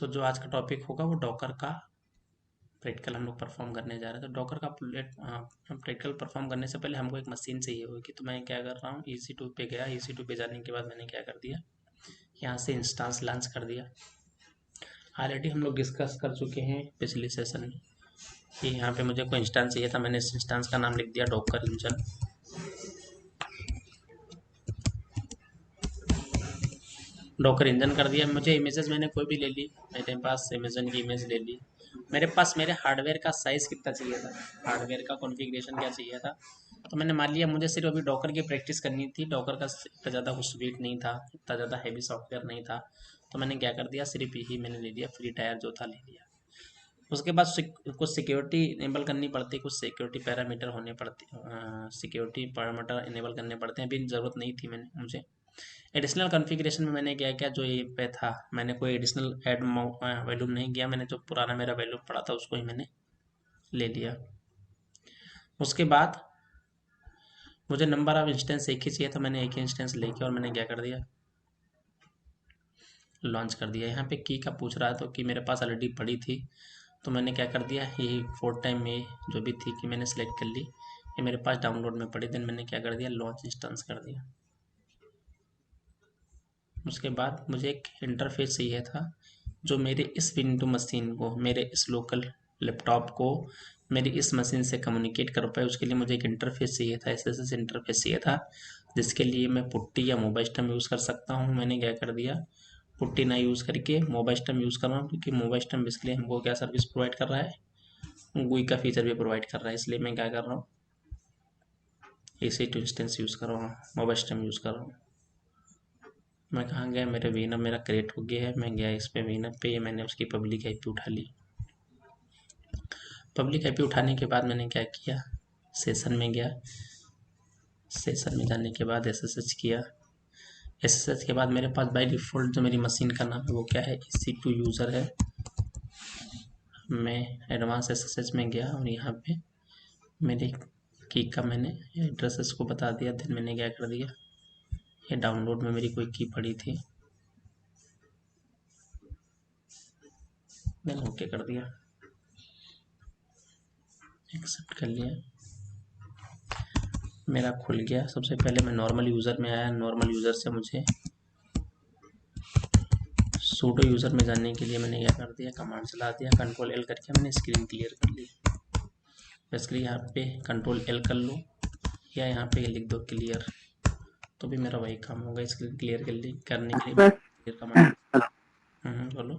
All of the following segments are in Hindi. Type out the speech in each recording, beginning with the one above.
जो आज का टॉपिक होगा वो डॉकर का प्रैक्टिकल हम लोग परफॉर्म करने जा रहे हैं। तो डॉकर का प्रैक्टिकल परफॉर्म करने से पहले हमको एक मशीन चाहिए होगी। तो मैं क्या कर रहा हूँ, EC2 पे गया। EC2 पे जाने के बाद मैंने क्या कर दिया, यहाँ से इंस्टांस लॉन्च कर दिया। ऑलरेडी हम लोग डिस्कस कर चुके हैं पिछले सेशन में कि यहाँ पे मुझे कोई इंस्टांस चाहिए था। मैंने इस इंस्टांस का नाम लिख दिया डॉकर इंजन। डॉकर इंजन कर दिया। मुझे इमेजेस मैंने कोई भी ले ली, मेरे पास अमेजन की इमेज ले ली। मेरे पास मेरे हार्डवेयर का साइज़ कितना चाहिए था, हार्डवेयर का कॉन्फ़िगरेशन क्या चाहिए था। तो मैंने मान लिया मुझे सिर्फ अभी डॉकर की प्रैक्टिस करनी थी। डॉकर का इतना ज़्यादा कुछ वेट नहीं था, इतना ज़्यादा हैवी सॉफ्टवेयर नहीं था। तो मैंने क्या कर दिया, सिर्फ यही मैंने ले लिया, फ्री टायर जो था ले लिया। उसके बाद कुछ सिक्योरिटी इनेबल करनी पड़ती है, कुछ सिक्योरिटी पैरामीटर होने पड़ते, सिक्योरिटी पैरामीटर इनेबल करने पड़ते हैं। अभी ज़रूरत नहीं थी मुझे। एडिशनल कॉन्फ़िगरेशन में मैंने क्या किया, जो ये पे था मैंने कोई एडिशनल ऐड वैल्यूम नहीं किया। मैंने जो पुराना मेरा वैल्यूम पड़ा था उसको ही मैंने ले लिया। उसके बाद मुझे नंबर ऑफ इंस्टेंस एक ही चाहिए था। मैंने एक ही इंस्टेंस लेके और मैंने क्या कर दिया, लॉन्च कर दिया। यहाँ पे की का पूछ रहा है तो कि मेरे पास ऑलरेडी पड़ी थी। तो मैंने क्या कर दिया, ये 4 टाइम में जो भी थी कि मैंने सेलेक्ट कर ली, ये मेरे पास डाउनलोड में पड़ी। देन मैंने क्या कर दिया, लॉन्च इंस्टेंस कर दिया। उसके बाद मुझे एक इंटरफेस चाहिए था जो मेरे इस विंडो मशीन को, मेरे इस लोकल लैपटॉप को मेरी इस मशीन से कम्युनिकेट कर पाए। उसके लिए मुझे एक इंटरफेस चाहिए था, SSH इंटरफेस चाहिए था, जिसके लिए मैं पुट्टी या मोबाइस्टम यूज़ कर सकता हूँ। मैंने क्या कर दिया, पुट्टी ना यूज़ करके मोबाइस्टम यूज़ कर रहा हूँ, क्योंकि मोबाइस्टम बेसिकली हमको क्या सर्विस प्रोवाइड कर रहा है, GUI का फीचर भी प्रोवाइड कर रहा है। इसलिए मैं क्या कर रहा हूँ, EC2 इंस्टेंस यूज़ कर रहा हूँ, मोबाइस्टम यूज़ कर रहा हूँ। मैं कहाँ गया, मेरे वीनम मेरा क्रिएट हो गया है। मैं गया इस पे वीनम पे, मैंने उसकी पब्लिक IP उठा ली। पब्लिक IP उठाने के बाद मैंने क्या किया, सेशन में गया। सेशन में जाने के बाद SSH किया। SSH के बाद मेरे पास बाय डिफ़ॉल्ट जो मेरी मशीन का नाम है वो क्या है, EC2 यूज़र है। मैं एडवांस SSH में गया और यहाँ पे मेरे की का मैंने एड्रेस इसको बता दिया। देन मैंने क्या कर दिया, ये डाउनलोड में मेरी कोई की पड़ी थी, मैंने ओके कर दिया, एक्सेप्ट कर लिया। मेरा खुल गया। सबसे पहले मैं नॉर्मल यूज़र में आया। नॉर्मल यूज़र से मुझे सूडो यूज़र में जाने के लिए मैंने क्या कर दिया, कमांड चला दिया, कंट्रोल L करके मैंने स्क्रीन क्लियर कर ली। बेसिकली यहाँ पे कंट्रोल L कर लो या यहाँ पे लिख दो क्लियर, तो भी मेरा वही काम होगा। स्क्रीन क्लियर करने के लिए आपका क्लियर कमांड। हेलो। बोलो।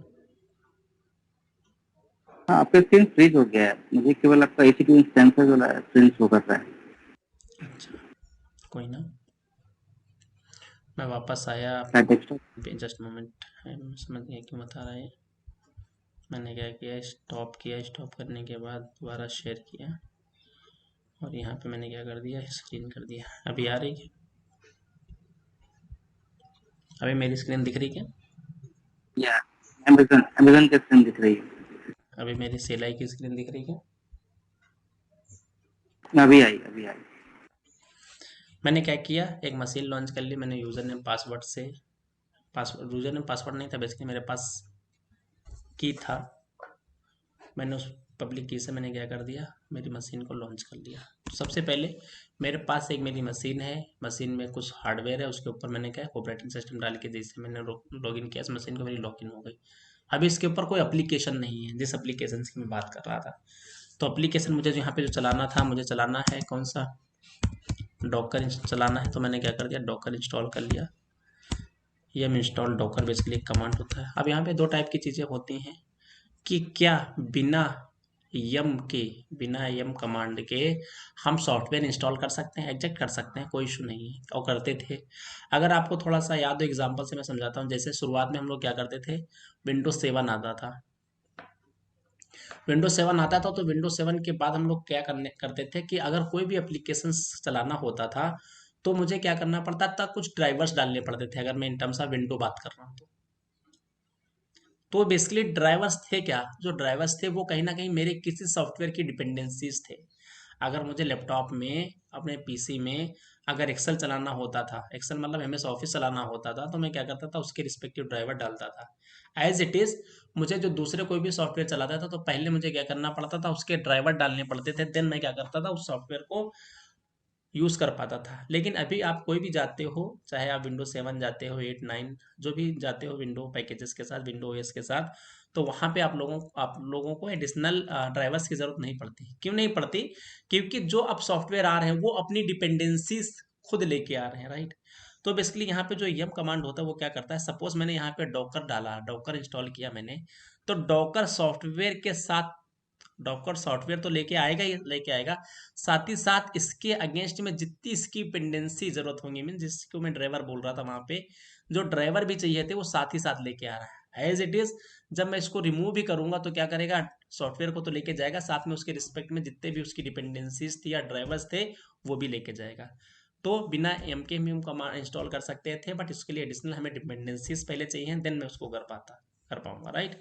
हाँ, आपका स्क्रीन फ्रीज हो गया है। मुझे केवल आपका EC2 इंस्टेंस जो है स्क्रीन शो कर रहा है। अच्छा, कोई ना, मैं वापस आया शायद डेस्कटॉप। पे। जस्ट मोमेंट, समझ गया क्यों बता रहा है। मैंने क्या किया, स्टॉप किया। स्टॉप करने के बाद दोबारा शेयर किया और यहाँ पे मैंने क्या कर दिया, स्क्रीन कर दिया। अभी आ रही है, अभी मेरी स्क्रीन दिख रही क्या, या अमेजन की स्क्रीन दिख रही है। अभी मेरी सेलाई की स्क्रीन दिख रही क्या। अभी आई। मैंने क्या किया, एक मशीन लॉन्च कर ली। मैंने यूज़र नेम पासवर्ड से, पासवर्ड यूज़र नेम पासवर्ड नहीं था, बेसिकली मेरे पास की था। मैंने उस पब्लिक की से मैंने क्या कर दिया, मेरी मशीन को लॉन्च कर लिया। तो सबसे पहले मेरे पास एक मेरी मशीन है, मशीन में कुछ हार्डवेयर है, उसके ऊपर मैंने क्या ऑपरेटिंग सिस्टम डाल के जैसे मैंने लॉगिन किया, इस मशीन को मेरी लॉगिन हो गई। अभी इसके ऊपर कोई एप्लीकेशन नहीं है, जिस एप्लीकेशन की मैं बात कर रहा था। तो एप्लीकेशन मुझे जो यहाँ पे जो चलाना था, मुझे चलाना है कौन सा, डॉकर चलाना है। तो मैंने क्या कर दिया, डॉकर इंस्टॉल कर लिया। यम इंस्टॉल डॉकर बेसिकली एक कमांड होता है। अब यहाँ पे दो टाइप की चीज़ें होती हैं कि क्या बिना यम के, बिना यम कमांड के हम सॉफ्टवेयर इंस्टॉल कर सकते हैं, एग्जेक्ट कर सकते हैं, कोई इशू नहीं है, और करते थे। अगर आपको थोड़ा सा याद हो, एग्जांपल से मैं समझाता हूँ। जैसे शुरुआत में हम लोग क्या करते थे, विंडोज 7 आता था। विंडोज 7 आता था तो विंडोज 7 के बाद हम लोग क्या करते थे कि अगर कोई भी एप्लीकेशन चलाना होता था तो मुझे क्या करना पड़ता था, कुछ ड्राइवर्स डालने पड़ते थे। अगर मैं इन टर्म्स ऑफ विंडो बात कर रहा हूँ तो बेसिकली ड्राइवर्स थे क्या, जो ड्राइवर्स थे वो कहीं ना कहीं मेरे किसी सॉफ्टवेयर की डिपेंडेंसीज थे। अगर मुझे लैपटॉप में, अपने PC में अगर एक्सेल चलाना होता था, एक्सेल मतलब एमएस ऑफिस चलाना होता था, तो मैं क्या करता था, उसके रिस्पेक्टिव ड्राइवर डालता था। एज इट इज़ मुझे जो दूसरे कोई भी सॉफ्टवेयर चलाता था, तो पहले मुझे क्या करना पड़ता था, उसके ड्राइवर डालने पड़ते थे, देन मैं क्या करता था, उस सॉफ्टवेयर को यूज़ कर पाता था। लेकिन अभी आप कोई भी जाते हो, चाहे आप विंडो 7 जाते हो, 8 9 जो भी जाते हो विंडो पैकेजेस के साथ, विंडो ओएस के साथ, तो वहाँ पे आप लोगों को एडिशनल ड्राइवर्स की ज़रूरत नहीं पड़ती। क्यों नहीं पड़ती? क्योंकि जो अब सॉफ्टवेयर आ रहे हैं वो अपनी डिपेंडेंसीज खुद लेके आ रहे हैं, राइट। तो बेसिकली यहाँ पे जो यम कमांड होता है वो क्या करता है, सपोज मैंने यहाँ पे डॉकर डाला, डॉकर इंस्टॉल किया मैंने, तो डॉकर सॉफ्टवेयर के साथ, डॉकर सॉफ्टवेयर तो लेके आएगा ही लेके आएगा, साथ ही साथ इसके अगेंस्ट में जितनी इसकी डिपेंडेंसी जरूरत होंगी, मीन जिसको मैं ड्राइवर बोल रहा था वहां पे, जो ड्राइवर भी चाहिए थे वो साथ ही साथ लेके आ रहा है एज इट इज। जब मैं इसको रिमूव भी करूंगा तो क्या करेगा, सॉफ्टवेयर को तो लेके जाएगा, साथ में उसके रिस्पेक्ट में जितने भी उसकी डिपेंडेंसीज थी या ड्राइवर्स थे वो भी लेके जाएगा। तो बिना एम के हम कमांड इंस्टॉल कर सकते थे, बट इसके लिए एडिशनल हमें डिपेंडेंसीज पहले चाहिए, देन मैं उसको कर पाऊंगा, राइट।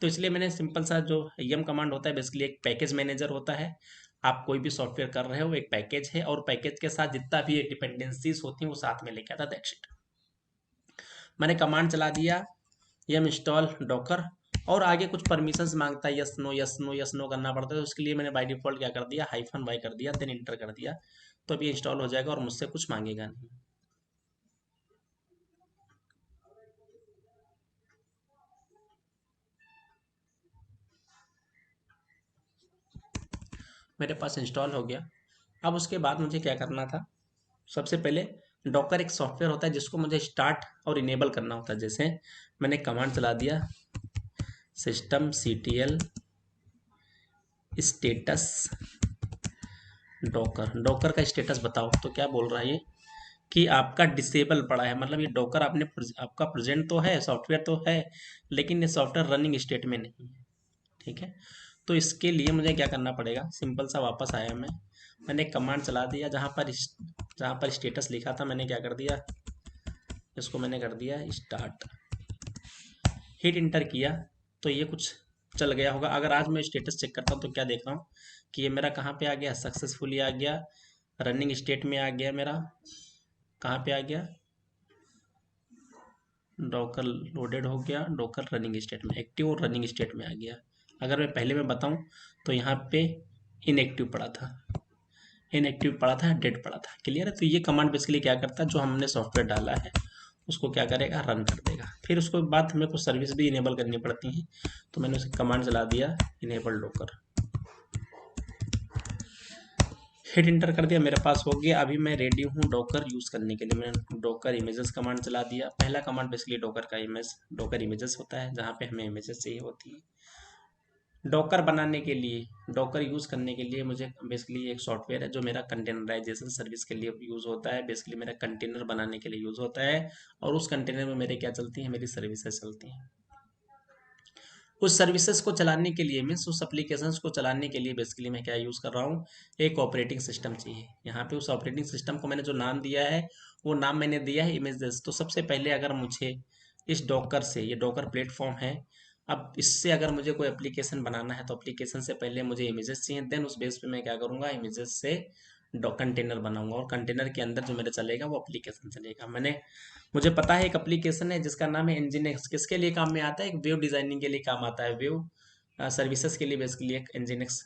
तो इसलिए मैंने सिंपल सा जो यम कमांड होता है, बेसिकली एक पैकेज मैनेजर होता है। आप कोई भी सॉफ्टवेयर कर रहे हो, एक पैकेज है, और पैकेज के साथ जितना भी डिपेंडेंसीज होती हैं वो साथ में लेके आता, दैट्स इट। मैंने कमांड चला दिया यम इंस्टॉल डॉकर, और आगे कुछ परमिशंस मांगता है, yes no yes no yes no करना पड़ता है, तो उसके लिए मैंने बाय डिफॉल्ट क्या कर दिया, -y कर दिया, देन इंटर कर दिया, तो अब ये इंस्टॉल हो जाएगा और मुझसे कुछ मांगेगा नहीं। मेरे पास इंस्टॉल हो गया। अब उसके बाद मुझे क्या करना था, सबसे पहले डॉकर एक सॉफ्टवेयर होता है जिसको मुझे स्टार्ट और इनेबल करना होता है। जैसे मैंने कमांड चला दिया system ctl status Docker, Docker का स्टेटस बताओ, तो क्या बोल रहा है ये कि आपका डिसेबल पड़ा है, मतलब ये डॉकर आपका प्रेजेंट तो है, सॉफ्टवेयर तो है, लेकिन ये सॉफ्टवेयर रनिंग स्टेट में नहीं है, ठीक है। तो इसके लिए मुझे क्या करना पड़ेगा, सिंपल सा वापस आया मैंने एक कमांड चला दिया, जहाँ पर स्टेटस लिखा था मैंने क्या कर दिया, इसको मैंने कर दिया स्टार्ट, हिट इंटर किया, तो ये कुछ चल गया होगा। अगर आज मैं स्टेटस चेक करता हूँ तो क्या देख रहा हूँ कि ये मेरा कहाँ पे आ गया, सक्सेसफुली आ गया, रनिंग स्टेट में आ गया, मेरा कहाँ पे आ गया, डॉकर लोडेड हो गया, डॉकर रनिंग स्टेट में, एक्टिव और रनिंग स्टेट में आ गया। अगर मैं पहले में बताऊं तो यहाँ पे इनएक्टिव पड़ा था, डेड पड़ा था, क्लियर है। तो ये कमांड बेसिकली क्या करता है, जो हमने सॉफ्टवेयर डाला है उसको क्या करेगा, रन कर देगा। फिर उसके बाद हमें कुछ सर्विस भी इनेबल करनी पड़ती हैं, तो मैंने उसे कमांड चला दिया इनेबल डॉकर, हिट इंटर कर दिया, मेरे पास हो गया। अभी मैं रेडी हूँ डॉकर यूज़ करने के लिए। मैंने डॉकर इमेजेस कमांड चला दिया। पहला कमांड बेसिकली डॉकर इमेजेस होता है, जहाँ पे हमें इमेजेस चाहिए होती है। डॉकर बनाने के लिए, डॉकर यूज़ करने के लिए मुझे बेसिकली एक सॉफ्टवेयर है जो मेरा कंटेनराइजेशन सर्विस के लिए यूज़ होता है, बेसिकली मेरा कंटेनर बनाने के लिए यूज़ होता है, और उस कंटेनर में मेरे क्या चलती हैं, मेरी सर्विसेज चलती हैं। उस सर्विसेज को चलाने के लिए, मीन्स उस एप्लीकेशंस को चलाने के लिए बेसिकली मैं क्या यूज़ कर रहा हूँ, एक ऑपरेटिंग सिस्टम चाहिए। यहाँ पे उस ऑपरेटिंग सिस्टम को मैंने जो नाम दिया है वो नाम मैंने दिया है इमेजेस। तो सबसे पहले अगर मुझे इस डॉकर से, ये डॉकर प्लेटफॉर्म है, अब इससे अगर मुझे कोई एप्लीकेशन बनाना है तो एप्लीकेशन से पहले मुझे इमेजेस चाहिए, देन उस बेस पे मैं क्या करूँगा, इमेजेस से कंटेनर बनाऊंगा, और कंटेनर के अंदर जो मेरे चलेगा वो एप्लीकेशन चलेगा। मुझे पता है एक एप्लीकेशन है जिसका नाम है एनजीनेक्स, किसके लिए काम में आता है, एक वेब डिजाइनिंग के लिए काम आता है, वेब सर्विसेज के लिए बेसिकली एक एनजीनेक्स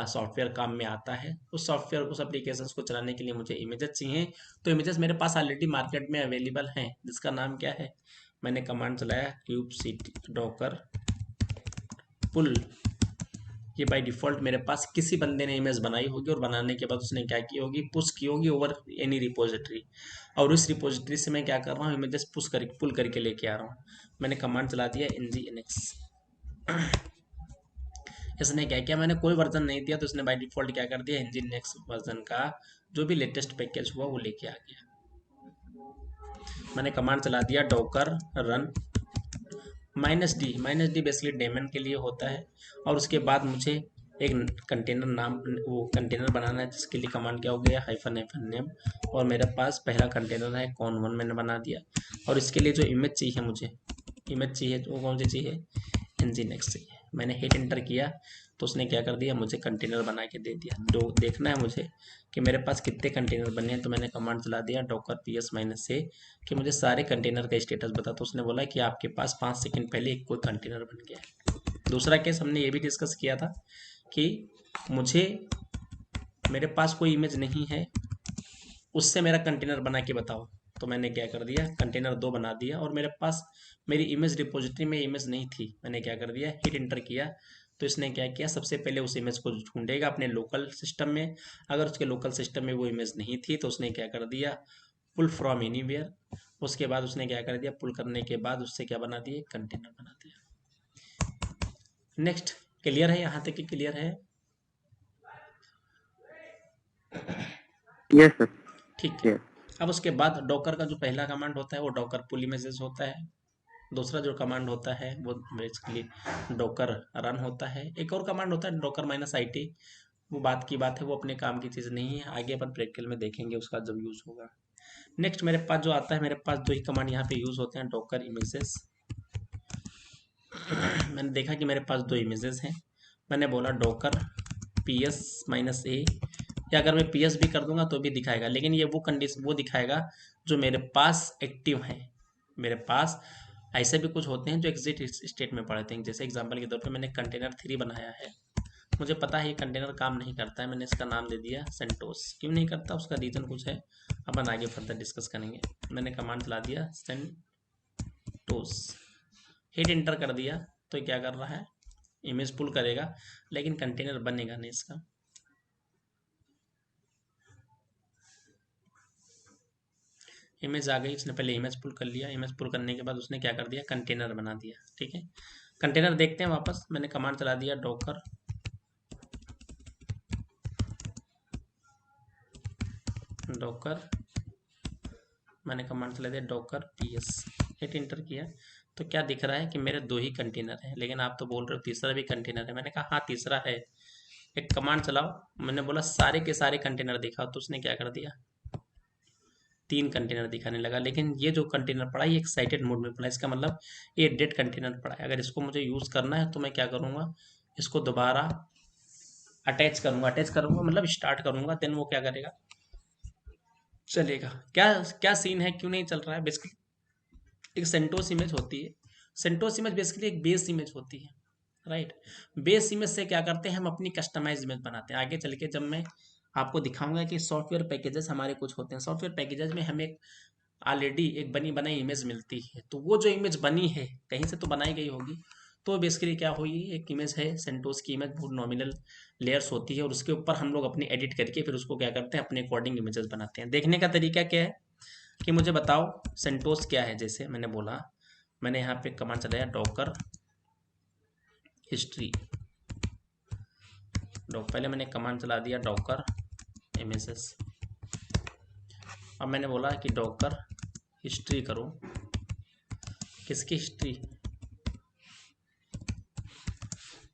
सॉफ्टवेयर काम में आता है। उस सॉफ्टवेयर, उस एप्लीकेशन को चलाने के लिए मुझे इमेजेस चाहिए। तो इमेजेस मेरे पास ऑलरेडी मार्केट में अवेलेबल हैं, जिसका नाम क्या है, मैंने कमांड चलाया क्यूबसीटी डॉकर पुल। ये बाय डिफॉल्ट मेरे पास किसी बंदे ने इमेज बनाई होगी, और बनाने के बाद उसने क्या की होगी, पुश की होगी ओवर एनी रिपोजिटरी, और उस रिपोजिटरी से मैं क्या कर रहा हूँ, इमेजेस पुल करके लेके आ रहा हूँ। मैंने कमांड चला दिया nginx। इसने क्या किया, मैंने कोई वर्जन नहीं दिया, तो इसने बाय डिफॉल्ट क्या कर दिया, nginx वर्जन का जो भी लेटेस्ट पैकेज हुआ वो लेके आ गया। मैंने कमांड चला दिया Docker run -d basically daemon के लिए होता है, और उसके बाद मुझे एक कंटेनर नाम, वो कंटेनर बनाना है, जिसके लिए कमांड क्या हो गया, -नेम, और मेरे पास पहला कंटेनर है con1 मैंने बना दिया। और इसके लिए जो इमेज चाहिए मुझे, वो कौन सी चाहिए, nginx चाहिए। मैंने हिट इंटर किया, तो उसने क्या कर दिया, मुझे कंटेनर बना के दे दिया। देखना है मुझे कि मेरे पास कितने कंटेनर बने हैं, तो मैंने कमांड चला दिया डॉकर ps-a कि मुझे सारे कंटेनर का स्टेटस बता। तो उसने बोला कि आपके पास 5 सेकंड पहले एक कोई कंटेनर बन गया है। दूसरा केस हमने ये भी डिस्कस किया था कि मुझे मेरे पास कोई इमेज नहीं है, उससे मेरा कंटेनर बना के बताओ। तो मैंने क्या कर दिया, कंटेनर 2 बना दिया, और मेरे पास मेरी इमेज रिपोजिटरी में इमेज नहीं थी। मैंने क्या कर दिया, हिट इंटर किया। तो इसने क्या किया, सबसे पहले उस इमेज को ढूंढेगा अपने लोकल सिस्टम में। अगर उसके लोकल सिस्टम में वो इमेज नहीं थी तो उसने क्या कर दिया, पुल फ्रॉम एनीवेयर। उसके बाद उसने क्या कर दिया, पुल करने के बाद उससे क्या बना दिया, कंटेनर बना दिया। नेक्स्ट, क्लियर है? यहाँ तक कि क्लियर है? Yes sir. ठीक है। अब उसके बाद डॉकर का जो पहला कमांड होता है वो डॉकर पुल इमेजेस होता है। दूसरा जो कमांड होता है वो बेसिकली डॉकर रन होता है। एक और कमांड होता है डॉकर -it। वो बात की बात है, वो अपने काम की चीज़ नहीं है, आगे अपन प्रैक्टिकल में देखेंगे उसका जब यूज़ होगा। नेक्स्ट मेरे पास जो आता है, मेरे पास दो ही कमांड यहाँ पे यूज़ होते हैं, डॉकर इमेजेस। मैंने देखा कि मेरे पास दो इमेजेस हैं। मैंने बोला डॉकर ps-a, या अगर मैं ps भी कर दूंगा तो भी दिखाएगा, लेकिन ये वो कंडीशन वो दिखाएगा जो मेरे पास एक्टिव है। मेरे पास ऐसे भी कुछ होते हैं जो एग्जिट स्टेट में पड़ते हैं। जैसे एग्जांपल के तौर पे मैंने कंटेनर 3 बनाया है, मुझे पता है ये कंटेनर काम नहीं करता है, मैंने इसका नाम दे दिया सेंटोस। क्यों नहीं करता, उसका रीज़न कुछ है, अपन आगे फर्दर डिस्कस करेंगे। मैंने कमांड चला दिया सेंटोस, हिट इंटर कर दिया। तो क्या कर रहा है, इमेज पुल करेगा, लेकिन कंटेनर बनेगा नहीं इसका। इमेज आ गई, इसने पहले इमेज पुल कर लिया। इमेज पुल करने के बाद उसने क्या कर दिया, कंटेनर बना दिया। ठीक है, कंटेनर देखते हैं वापस। मैंने कमांड चला दिया डॉकर मैंने कमांड चला दिया डॉकर ps, हिट इंटर किया। तो क्या दिख रहा है कि मेरे दो ही कंटेनर हैं, लेकिन आप तो बोल रहे हो तीसरा भी कंटेनर है। मैंने कहा हाँ तीसरा है, एक कमांड चलाओ। मैंने बोला सारे के सारे कंटेनर दिखाओ, तो उसने क्या कर दिया, 3 कंटेनर दिखाने लगा। लेकिन ये जो कंटेनर पड़ा ये एक्साइटेड मोड में पड़ा, इसका मतलब ये डेड कंटेनर पड़ा है। अगर इसको मुझे यूज़ करना है तो मैं क्या करूँगा, इसको दोबारा अटैच करूँगा मतलब स्टार्ट करूँगा, देन वो क्या करेगा, चलेगा। क्या क्या सीन है, क्यों नहीं चल रहा है? बेसिकली एक सेंटोस इमेज होती है, सेंटोस इमेज बेसिकली एक बेस इमेज होती है, राइट। बेस इमेज से क्या करते हैं, हम अपनी कस्टमाइज इमेज बनाते हैं। आगे चल के जब मैं आपको दिखाऊंगा कि सॉफ्टवेयर पैकेजेस हमारे कुछ होते हैं, सॉफ्टवेयर पैकेजेस में हमें ऑलरेडी एक बनी बनाई इमेज मिलती है, तो वो जो इमेज बनी है कहीं से तो बनाई गई होगी। तो बेसिकली क्या हुई, एक इमेज है सेंटोस की इमेज, बहुत नॉमिनल लेयर्स होती है, और उसके ऊपर हम लोग अपनी एडिट करके फिर उसको क्या करते हैं, अपने अकॉर्डिंग इमेजेस बनाते हैं। देखने का तरीका क्या है कि मुझे बताओ सेंटोस क्या है। जैसे मैंने बोला, मैंने यहाँ पे कमांड चलाया डॉकर हिस्ट्री, पहले मैंने कमांड चला दिया डॉकर इमेजेस। अब मैंने बोला कि डॉकर हिस्ट्री करो। किसकी हिस्ट्री,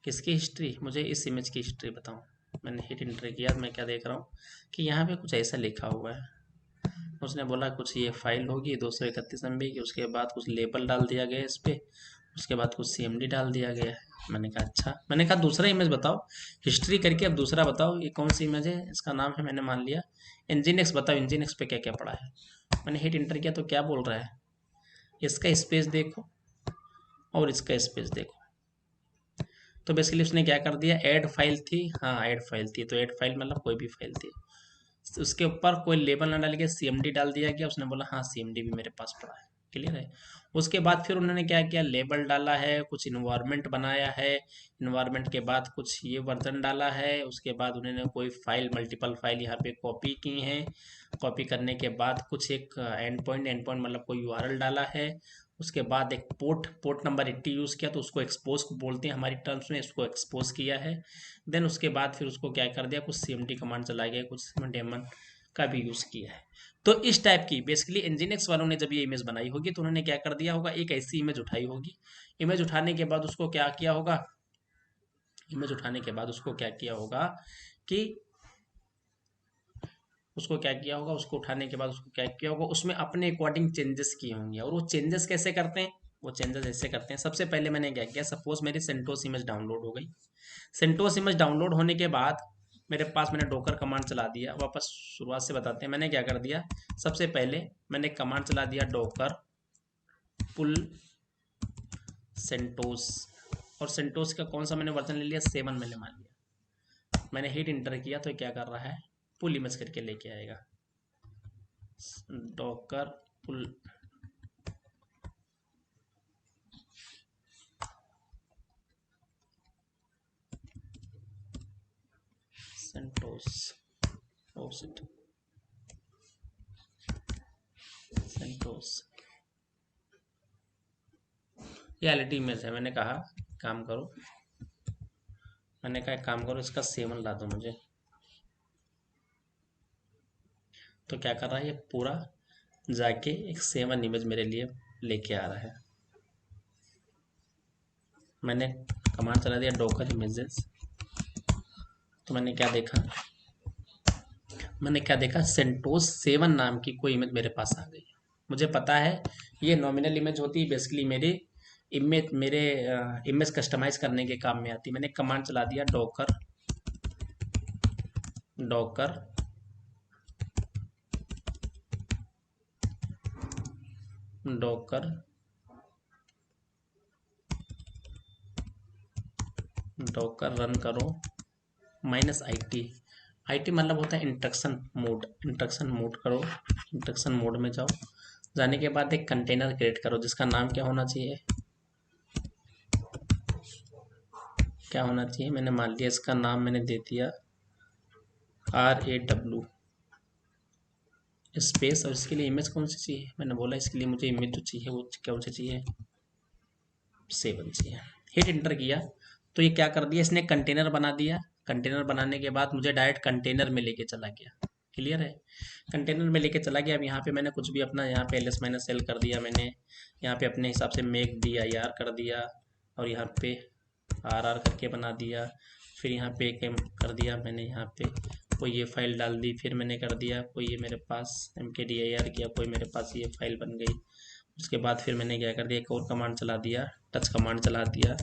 किसकी हिस्ट्री, मुझे इस इमेज की हिस्ट्री बताओ। मैंने हिट इंटर किया, मैं क्या देख रहा हूँ कि यहाँ पे कुछ ऐसा लिखा हुआ है। उसने बोला कुछ ये फाइल होगी 231 MB की, उसके बाद कुछ लेबल डाल दिया गया इस पर, उसके बाद कुछ CMD डाल दिया गया है। मैंने कहा अच्छा, मैंने कहा दूसरा इमेज बताओ, हिस्ट्री करके अब दूसरा बताओ, ये कौन सी इमेज है, इसका नाम है, मैंने मान लिया इंजीनिक्स। बताओ इंजीनिक्स पे क्या क्या पड़ा है। मैंने हिट इंटर किया तो क्या बोल रहा है, इसका स्पेस देखो और इसका स्पेस देखो। तो बेसिकली उसने क्या कर दिया, ऐड फाइल थी, हाँ ऐड फाइल थी, तो ऐड फाइल मतलब कोई भी फाइल थी, उसके ऊपर कोई लेबल ना डाल के CMD डाल दिया गया। उसने बोला हाँ CMD भी मेरे पास पड़ा है, क्लियर है। उसके बाद फिर उन्होंने क्या किया, लेबल डाला है, कुछ इन्वायरमेंट बनाया है, इन्वायरमेंट के बाद कुछ ये वर्जन डाला है। उसके बाद उन्होंने कोई फाइल, मल्टीपल फाइल यहाँ पे कॉपी की हैं। कॉपी करने के बाद कुछ एक एंड पॉइंट मतलब कोई URL डाला है। उसके बाद एक पोर्ट नंबर 80 यूज़ किया, तो उसको एक्सपोज बोलते हैं हमारी टर्म्स में, इसको एक्सपोज किया है। देन उसके बाद फिर उसको क्या कर दिया, कुछ CMD कमांड चला गया, कुछ डेमन का भी यूज़ किया है। तो इस टाइप की बेसिकली इंजीनियर्स वालों ने जब ये इमेज बनाई होगी तो उन्होंने क्या कर दिया होगा, एक ऐसी इमेज उठाई होगी। इमेज उठाने के बाद उसको क्या किया होगा, इमेज उठाने के बाद उसको क्या किया होगा कि उसको क्या किया होगा, उसको उठाने के बाद उसको क्या किया होगा, उसमें अपने अकॉर्डिंग चेंजेस किए होंगे। और वो चेंजेस कैसे करते हैं, वो चेंजेस ऐसे करते हैं। सबसे पहले मैंने क्या किया, सपोज मेरी सेंटोस इमेज डाउनलोड हो गई। सेंटोस इमेज डाउनलोड होने के बाद मेरे पास मैंने डोकर कमांड चला दिया। वापस शुरुआत से बताते हैं मैंने क्या कर दिया। सबसे पहले मैंने कमांड चला दिया डोकर पुल सेंटोस, और सेंटोस का कौन सा मैंने वर्जन ले लिया, 7 मैंने मान लिया। मैंने हिट इंटर किया तो क्या कर रहा है, पुल इमेज करके लेके आएगा। डॉकर पुल सेंटोस सेंटोस ये एलिटी इमेज है। मैंने कहा काम करो, मैंने कहा एक काम करो इसका 7 ला दो मुझे। तो क्या कर रहा है, ये पूरा जाके एक 7 इमेज मेरे लिए लेके आ रहा है। मैंने कमांड चला दिया डॉकर इमेजेस, तो मैंने क्या देखा, सेंटोस 7 नाम की कोई इमेज मेरे पास आ गई। मुझे पता है ये नॉमिनल इमेज होती है, बेसिकली मेरे इमेज कस्टमाइज करने के काम में आती। मैंने कमांड चला दिया Docker Docker Docker Docker run करो -it। IT मतलब होता है इंस्ट्रक्शन मोड। इंस्ट्रक्शन मोड करो, इंस्ट्रक्शन मोड में जाओ। जाने के बाद एक कंटेनर क्रिएट करो जिसका नाम क्या होना चाहिए, मैंने मान लिया इसका नाम मैंने दे दिया RAW स्पेस। और इसके लिए इमेज कौन सी चाहिए, मैंने बोला इसके लिए मुझे इमेज जो चाहिए वो कौन सी चाहिए, 7 चाहिए। हिट इंटर किया तो ये क्या कर दिया, इसने कंटेनर बना दिया। कंटेनर बनाने के बाद मुझे डायरेक्ट कंटेनर में लेके चला गया। क्लियर है, कंटेनर में लेके चला गया। अब यहाँ पे मैंने कुछ भी अपना यहाँ पे ls-l कर दिया मैंने, यहाँ पे अपने हिसाब से मेक dir कर दिया, और यहाँ पे rr करके बना दिया। फिर यहाँ पे कर दिया मैंने, यहाँ पे कोई ये फाइल डाल दी। फिर मैंने कर दिया कोई ये मेरे पास mkdir किया, कोई मेरे पास ये फाइल बन गई। उसके बाद फिर मैंने क्या कर दिया, एक और कमांड चला दिया, टच कमांड चला दिया।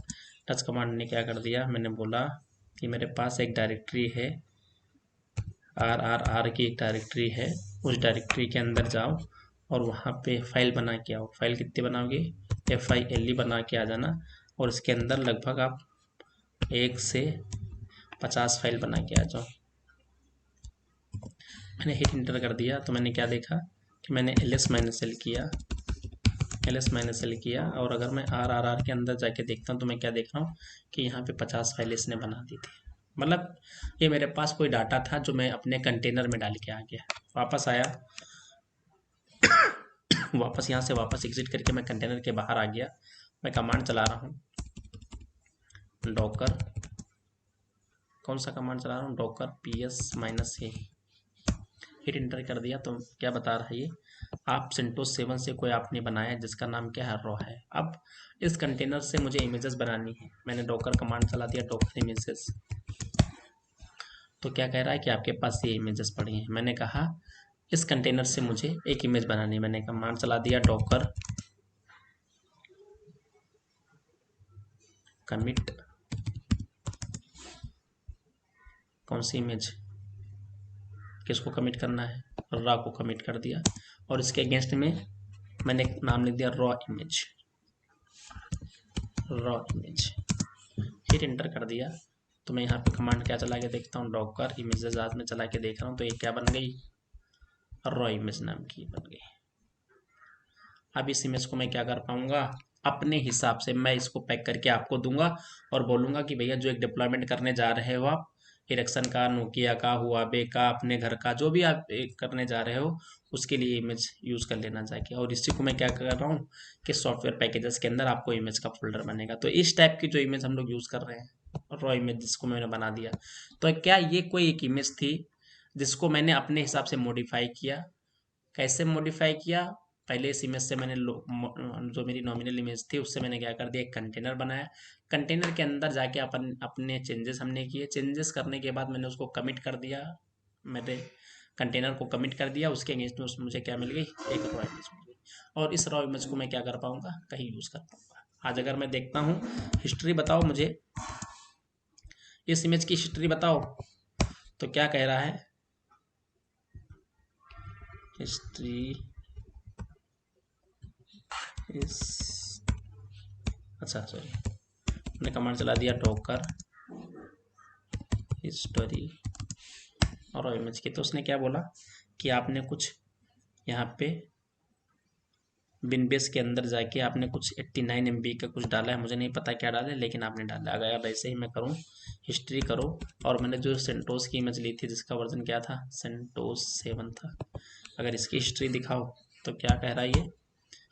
टच कमांड ने क्या कर दिया, मैंने बोला कि मेरे पास एक डायरेक्टरी है RRR की, एक डायरेक्टरी है, उस डायरेक्टरी के अंदर जाओ और वहाँ पे फाइल बना के आओ। फाइल कितनी बनाओगे, FILE बना के आ जाना, और इसके अंदर लगभग आप 1 से 50 फाइल बना के आ जाओ। मैंने हिट इंटर कर दिया तो मैंने क्या देखा कि मैंने ls-l किया, और अगर मैं RRR के अंदर जाके देखता हूँ तो मैं क्या देख रहा हूँ कि यहाँ पे 50 फाइल इसने बना दी थी। मतलब ये मेरे पास कोई डाटा था जो मैं अपने कंटेनर में डाल के आ गया। वापस आया, वापस यहाँ से वापस एग्जिट करके मैं कंटेनर के बाहर आ गया। मैं कमांड चला रहा हूँ डॉकर, कौन सा कमांड चला रहा हूँ, डॉकर ps-a। हिट इंटर कर दिया तो क्या बता रहा है ये, आप सेंटोस 7 से कोई आपने बनाया जिसका नाम क्या है, रॉ है। अब इस कंटेनर से मुझे इमेजेस बनानी है। मैंने डॉकर कमांड चला दिया डॉकर इमेजेस, तो क्या कह रहा है कि आपके पास ये इमेजेस पड़ी हैं। मैंने कहा इस कंटेनर से मुझे एक इमेज बनानी है। मैंने कमांड चला दिया डॉकर कमिट, कौन सी इमेज, किसको कमिट करना है, रॉ को कमिट कर दिया, और इसके अगेंस्ट में मैंने नाम लिख दिया रॉ इमेज। हिट इंटर कर दिया तो मैं यहाँ पे कमांड क्या चला के देखता हूँ, डॉकर इमेजेस आज में चला के देख रहा हूँ तो ये क्या बन गई, रॉ इमेज नाम की बन गई। अब इस इमेज को मैं क्या कर पाऊंगा, अपने हिसाब से मैं इसको पैक करके आपको दूंगा और बोलूंगा कि भैया जो एक डिप्लॉयमेंट करने जा रहे हो आप, इरेक्शन का, नोकिया का, हुआवे का, अपने घर का, जो भी आप करने जा रहे हो उसके लिए इमेज यूज़ कर लेना चाहिए। और इसी को मैं क्या कर रहा हूँ कि सॉफ्टवेयर पैकेजेस के अंदर आपको इमेज का फोल्डर बनेगा। तो इस टाइप की जो इमेज हम लोग यूज़ कर रहे हैं, रॉ इमेज जिसको मैंने बना दिया, तो क्या ये कोई एक इमेज थी जिसको मैंने अपने हिसाब से मॉडिफाई किया। कैसे मॉडिफाई किया, पहले इस इमेज से मैंने जो मेरी नॉमिनल इमेज थी उससे मैंने क्या कर दिया, एक कंटेनर बनाया। कंटेनर के अंदर जाके अपने चेंजेस हमने किए। चेंजेस करने के बाद मैंने उसको कमिट कर दिया, मेरे कंटेनर को कमिट कर दिया। उसके अगेंस्ट में मुझे क्या मिल गई, एक रॉ इमेज मिल गई। और इस रॉ इमेज को मैं क्या कर पाऊंगा, कहीं यूज़ कर पाऊंगा। आज अगर मैं देखता हूँ हिस्ट्री बताओ मुझे, इस इमेज की हिस्ट्री बताओ, तो क्या कह रहा है, हिस्ट्री इस, अच्छा सॉरी, मैंने कमांड चला दिया डॉकर हिस्टोरी और इमेज की, तो उसने क्या बोला कि आपने कुछ यहाँ पे बिनबेस के अंदर जाके आपने कुछ 89 MB का कुछ डाला है, मुझे नहीं पता क्या डाला है, लेकिन आपने डाला। अगर वैसे ही मैं करूँ, हिस्ट्री करो, और मैंने जो सेंटोस की इमेज ली थी जिसका वर्जन क्या था, सेंटोस 7 था, अगर इसकी हिस्ट्री दिखाओ तो क्या कह रहा है ये,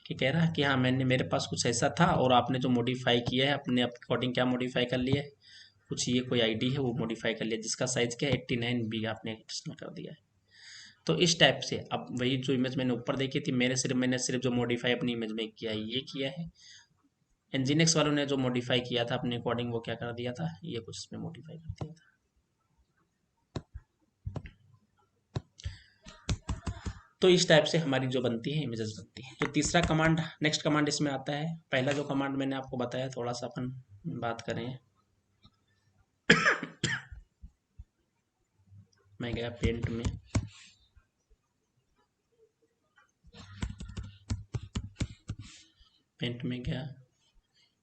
कि कह रहा है कि हाँ मैंने, मेरे पास कुछ ऐसा था और आपने जो मॉडिफाई किया है अपने अकॉर्डिंग, क्या मॉडिफाई कर लिया है, कुछ ये कोई आईडी है वो मॉडिफाई कर लिया, जिसका साइज क्या है 89 MB आपने एडिशनल कर दिया है। तो इस टाइप से अब वही जो इमेज मैंने ऊपर देखी थी, मैंने सिर्फ जो मॉडिफाई अपनी इमेज में किया है ये किया है, एनजीनिक्स वालों ने जो मॉडिफाई किया था अपने अकॉर्डिंग वो क्या कर दिया था, ये कुछ इसमें मॉडिफाई कर दिया था। तो इस टाइप से हमारी जो बनती है इमेजेस बनती है। जो तीसरा कमांड, नेक्स्ट कमांड इसमें आता है, पहला जो कमांड मैंने आपको बताया, थोड़ा सा अपन बात करें। मैं गया पेंट में, पेंट में गया,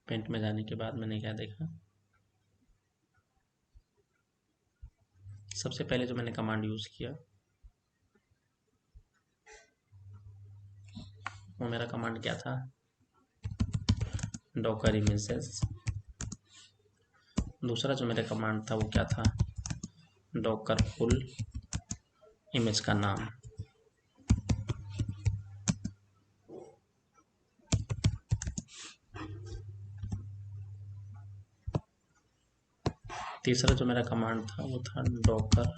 पेंट में जाने के बाद मैंने क्या देखा, सबसे पहले जो मैंने कमांड यूज़ किया वो मेरा कमांड क्या था, डॉकर इमेजेस। दूसरा जो मेरा कमांड था वो क्या था, डॉकर फुल इमेज का नाम। तीसरा जो मेरा कमांड था वो था Docker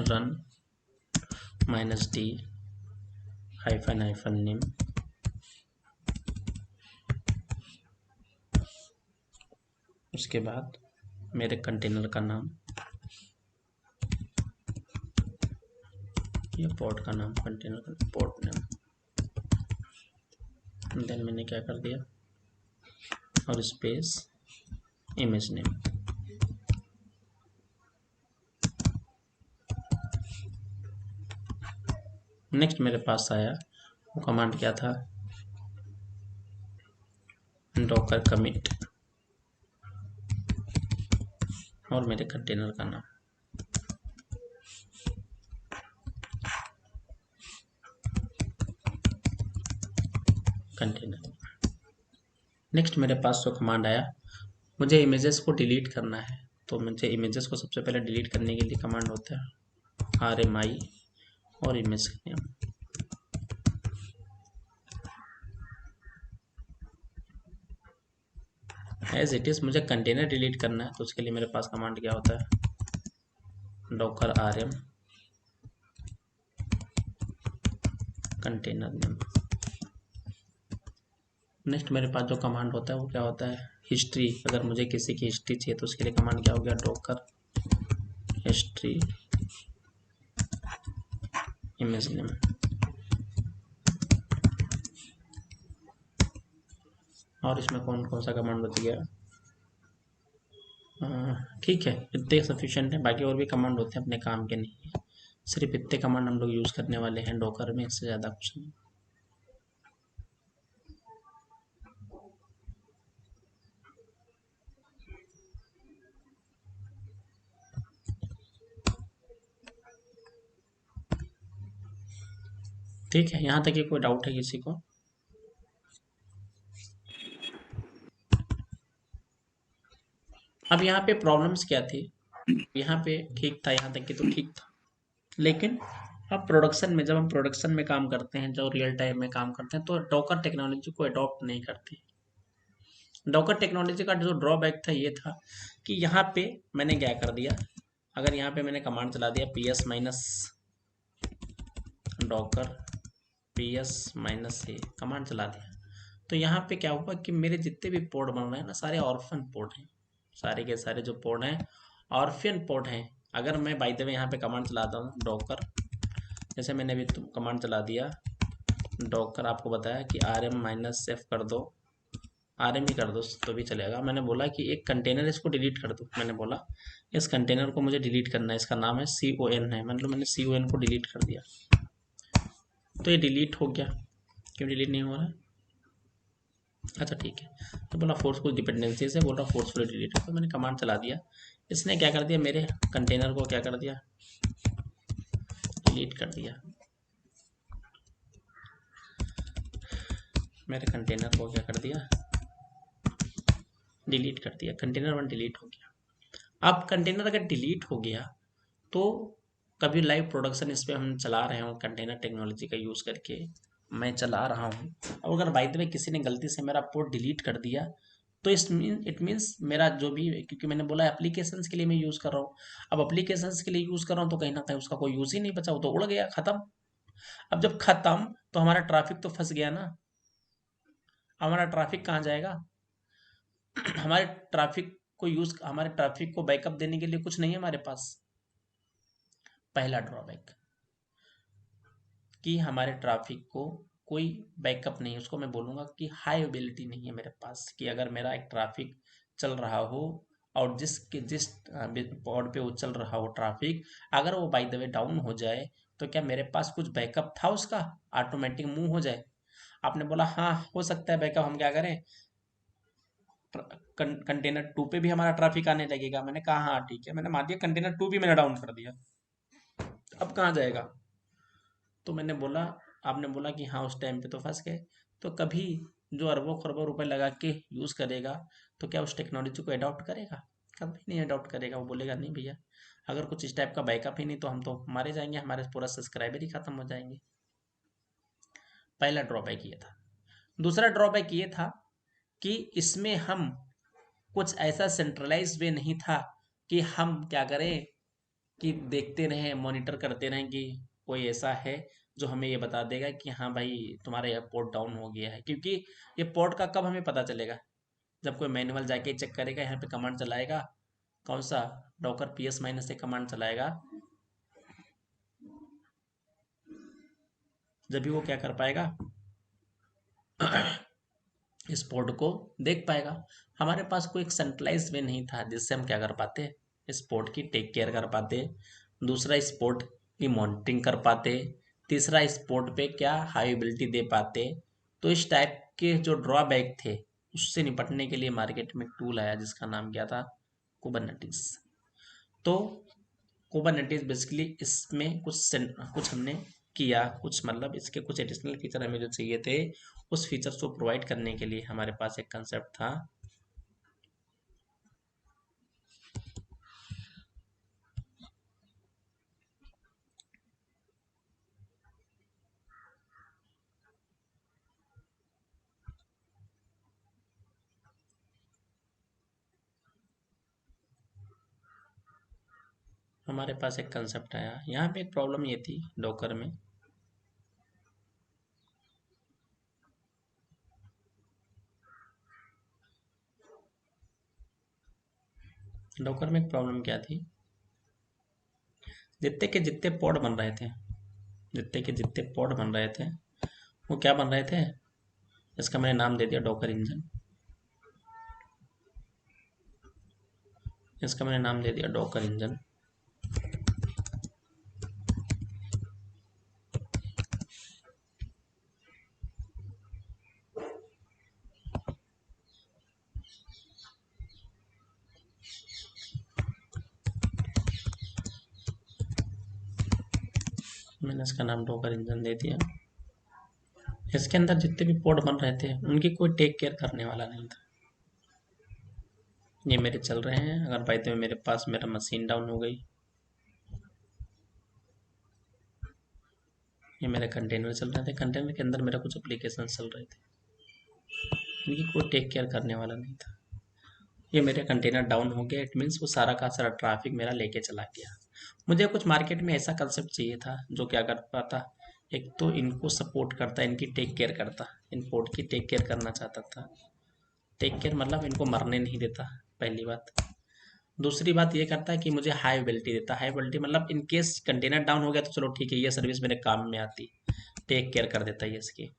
run -d -hyphen name. उसके बाद मेरे कंटेनर का नाम या पोर्ट का नाम, कंटेनर का पोर्ट नेम, देन मैंने क्या कर दिया, और स्पेस इमेज नेम। नेक्स्ट मेरे पास आया वो कमांड क्या था, डॉकर कमिट और मेरे कंटेनर का नाम। कंटेनर। नेक्स्ट मेरे पास जो कमांड आया, मुझे इमेजेस को डिलीट करना है, तो मुझे इमेजेस को सबसे पहले डिलीट करने के लिए कमांड होता है RMI और image name. As it is मुझे कंटेनर डिलीट करना है, तो उसके लिए मेरे पास कमांड क्या होता है, Docker RM container name. Next मेरे पास जो कमांड होता है वो क्या होता है, हिस्ट्री। अगर मुझे किसी की हिस्ट्री चाहिए तो उसके लिए कमांड क्या हो गया, डॉकर हिस्ट्री इमेज नेम। और इसमें कौन कौन सा कमांड बच गया, ठीक है इतने सफिशिएंट है, बाकी और भी कमांड होते हैं अपने काम के नहीं है, सिर्फ इतने कमांड हम लोग यूज़ करने वाले हैं डॉकर में, इससे ज़्यादा कुछ नहीं। ठीक है, यहाँ तक ही कोई डाउट है किसी को? अब यहाँ पे प्रॉब्लम्स क्या थी, यहाँ पे ठीक था, यहाँ तक कि तो ठीक था, लेकिन अब प्रोडक्शन में, जब हम प्रोडक्शन में काम करते हैं, जब रियल टाइम में काम करते हैं, तो डॉकर टेक्नोलॉजी को अडॉप्ट नहीं करती। डॉकर टेक्नोलॉजी का जो ड्रॉबैक था ये था कि यहाँ पे मैंने क्या कर दिया, अगर यहाँ पे मैंने कमांड चला दिया ps minus Docker ps-a command चला दिया, तो यहाँ पे क्या हुआ कि मेरे जितने भी पोर्ट बन रहे हैं ना, सारे ऑर्फन पोर्ट हैं, सारे के सारे जो पोर्ट हैं ऑर्फियन पोर्ट हैं। अगर मैं बाय द वे यहाँ पे कमांड चलाता हूँ डॉकर, जैसे मैंने अभी कमांड चला दिया डॉकर आपको बताया कि rm-f कर दो, rm ही कर दो तो भी चलेगा। मैंने बोला कि एक कंटेनर इसको डिलीट कर दो, मैंने बोला इस कंटेनर को मुझे डिलीट करना है, इसका नाम है con है, मतलब मैंने con को डिलीट कर दिया, तो ये डिलीट हो गया। क्यों डिलीट नहीं हो रहा है? अच्छा ठीक है, तो बोला फोर्सफुल डिपेंडेंसी से, बोल रहा फोर्सफुली डिलीट, तो मैंने कमांड चला दिया, इसने क्या कर दिया, मेरे कंटेनर को क्या कर दिया, डिलीट कर दिया। मेरे कंटेनर को क्या कर दिया, डिलीट कर दिया। कंटेनर 1 डिलीट हो गया। अब कंटेनर अगर डिलीट हो गया तो कभी लाइव प्रोडक्शन इस पर हम चला रहे हो कंटेनर टेक्नोलॉजी का यूज़ करके, मैं चला रहा हूँ, अब अगर बाय द वे किसी ने गलती से मेरा पोर्ट डिलीट कर दिया तो इट मीन्स मेरा जो भी, क्योंकि मैंने बोला एप्लीकेशंस के लिए मैं यूज़ कर रहा हूँ, अब एप्लीकेशंस के लिए यूज़ कर रहा हूँ तो कहीं ना कहीं उसका कोई यूज़ ही नहीं बचा, वो तो उड़ गया, खत्म। अब जब खत्म तो हमारा ट्रैफिक तो फंस गया ना, हमारा ट्रैफिक कहाँ जाएगा? हमारे ट्रैफिक को यूज़, हमारे ट्रैफिक को बैकअप देने के लिए कुछ नहीं है हमारे पास। पहला ड्रॉबैक कि हमारे ट्रैफिक को कोई बैकअप नहीं है, उसको मैं बोलूँगा कि हाई अवेलेबिलिटी नहीं है मेरे पास, कि अगर मेरा एक ट्रैफिक चल रहा हो और जिस पॉड पे वो चल रहा हो ट्रैफिक, अगर वो बाय द वे डाउन हो जाए तो क्या मेरे पास कुछ बैकअप था उसका, ऑटोमेटिक मूव हो जाए? आपने बोला हाँ हो सकता है बैकअप, हम क्या करें, कंटेनर 2 पे भी हमारा ट्रैफिक आने लगेगा। मैंने कहा हाँ ठीक है, मैंने मान दिया कंटेनर 2 भी मैंने डाउन कर दिया, अब कहाँ जाएगा? तो मैंने बोला, आपने बोला कि हाँ उस टाइम पे तो फंस गए, तो कभी जो अरबों खरबों रुपए लगा के यूज़ करेगा तो क्या उस टेक्नोलॉजी को अडॉप्ट करेगा? कभी नहीं अडॉप्ट करेगा, वो बोलेगा नहीं भैया, अगर कुछ इस टाइप का बैकअप ही नहीं तो हम तो मारे जाएंगे, हमारे पूरा सब्सक्राइबर ही खत्म हो जाएंगे। पहला ड्रॉबैक ये था। दूसरा ड्रॉबैक ये था कि इसमें हम कुछ ऐसा सेंट्रलाइज वे नहीं था कि हम क्या करें, कि देखते रहें, मॉनिटर करते रहें कि कोई ऐसा है जो हमें ये बता देगा कि हाँ भाई तुम्हारा ये पोर्ट डाउन हो गया है, क्योंकि ये पोर्ट का कब हमें पता चलेगा, जब कोई मैनुअल जाके चेक करेगा, यहाँ पे कमांड चलाएगा, कौन सा, डॉकर ps- से कमांड चलाएगा, जब भी वो क्या कर पाएगा, इस पोर्ट को देख पाएगा। हमारे पास कोई एक सेंट्रलाइज वे नहीं था जिससे हम क्या कर पाते, इस पोर्ट की टेक केयर कर पाते, दूसरा इस पोर्ट की मॉनिटरिंग कर पाते, तीसरा इस पोर्ट पे क्या हाईएबिलिटी दे पाते। तो इस टाइप के जो ड्रॉबैक थे उससे निपटने के लिए मार्केट में टूल आया जिसका नाम क्या था, कुबरनेटिस। तो कुबरनेटिस बेसिकली इसमें कुछ हमने किया, कुछ मतलब इसके कुछ एडिशनल फीचर हमें जो चाहिए थे उस फीचर्स को प्रोवाइड करने के लिए हमारे पास एक कंसेप्ट था, हमारे पास एक कंसेप्ट आया। यहाँ पे एक प्रॉब्लम ये थी डॉकर में, डॉकर में एक प्रॉब्लम क्या थी, जितने के जितने पॉड बन रहे थे, जितने के जितने पॉड बन रहे थे वो क्या बन रहे थे, इसका मैंने नाम दे दिया डॉकर इंजन, इसका मैंने नाम दे दिया डॉकर इंजन। मैंने इसका नाम डॉकर इंजन दे दिया। इसके अंदर जितने भी पॉड बन रहे थे उनकी कोई टेक केयर करने वाला नहीं था। ये मेरे चल रहे हैं, अगर बाई द वे मेरे पास मेरा मशीन डाउन हो गई, ये मेरे कंटेनर चल रहे थे, कंटेनर के अंदर मेरा कुछ एप्लीकेशन चल रहे थे, इनकी कोई टेक केयर करने वाला नहीं था। ये मेरे कंटेनर डाउन हो गया, इट मीन्स वो सारा का सारा ट्रैफिक मेरा लेके चला गया। मुझे कुछ मार्केट में ऐसा कंसेप्ट चाहिए था जो क्या कर पाता, एक तो इनको सपोर्ट करता, इनकी टेक केयर करता, इन पोर्ट की टेक केयर करना चाहता था। टेक केयर मतलब इनको मरने नहीं देता, पहली बात। दूसरी बात ये करता है कि मुझे हाई अवेलेबिलिटी देता, हाई अवेलेबिलिटी मतलब इन केस कंटेनर डाउन हो गया तो चलो ठीक है, ये सर्विस मेरे काम में आती। टेक केयर कर देता है इसकी।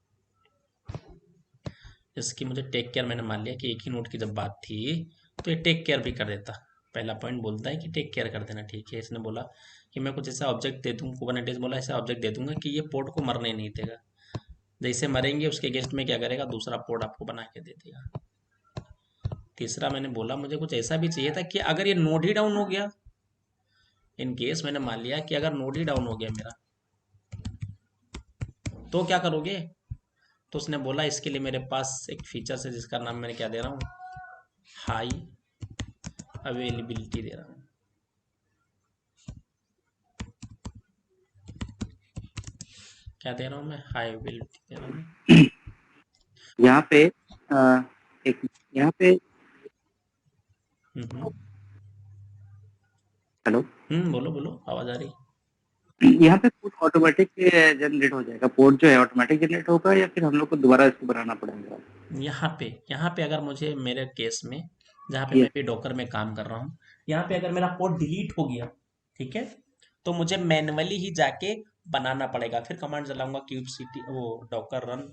इसकी मुझे टेक केयर, मैंने मान लिया कि एक ही नोड की जब बात थी तो ये टेक केयर भी कर देता। पहला पॉइंट बोलता है कि टेक केयर कर देना, ठीक है। इसने बोला कि मैं कुछ ऐसा ऑब्जेक्ट दे दूँ, कुबरनेटिस बोला ऐसा ऑब्जेक्ट दे दूंगा कि ये पोर्ट को मरने नहीं देगा, जैसे मरेंगे उसके अगेंस्ट में क्या करेगा, दूसरा पोर्ट आपको बना के दे देगा। तीसरा मैंने बोला मुझे कुछ ऐसा भी चाहिए था कि अगर ये नोड ही डाउन हो गया, इन केस मैंने मान लिया कि अगर नोड ही डाउन हो गया मेरा, तो क्या करोगे। तो उसने बोला इसके लिए मेरे पास एक फीचर है जिसका नाम मैंने क्या दे रहा हूँ, हाई अवेलेबिलिटी दे रहा हूँ। क्या दे रहा हूँ मैं, हाई अवेलेबिलिटी दे रहा हूँ। यहाँ पे एक यहाँ पे हम्म हेलो, बोलो बोलो, आवाज आ रही। यहाँ पे कोड ऑटोमेटिक जनरेट हो जाएगा, पोर्ट जो है ऑटोमेटिक जनरेट होगा या फिर हम लोग को दोबारा इसको बनाना पड़ेगा? यहाँ पे अगर मुझे मेरे केस में, जहाँ पे ये मैं भी डॉकर में काम कर रहा हूँ, यहाँ पे अगर मेरा पोर्ट डिलीट हो गया, ठीक है, तो मुझे मैन्युअली ही जाके बनाना पड़ेगा। फिर कमांड चलाऊंगा क्यूबसीटी, वो डॉकर रन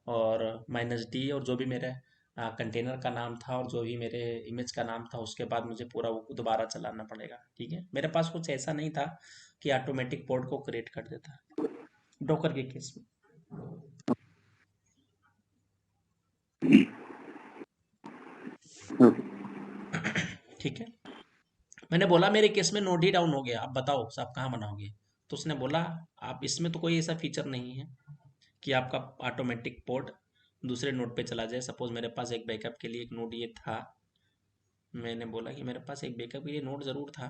और -d, और जो भी मेरे कंटेनर का नाम था और जो भी मेरे इमेज का नाम था, उसके बाद मुझे पूरा वो दोबारा चलाना पड़ेगा, ठीक है। मेरे पास कुछ ऐसा नहीं था कि ऑटोमेटिक पोर्ट को क्रिएट कर देता डॉकर के केस में। ओके। ठीक है। मैंने बोला मेरे केस में नोड ही डाउन हो गया, अब बताओ आप कहाँ बनाओगे। तो उसने बोला आप इसमें तो कोई ऐसा फीचर नहीं है कि आपका ऑटोमेटिक पोर्ट दूसरे नोड पे चला जाए। सपोज मेरे पास एक बैकअप के लिए एक नोड ये था, मैंने बोला कि मेरे पास एक बैकअप के लिए नोड ज़रूर था,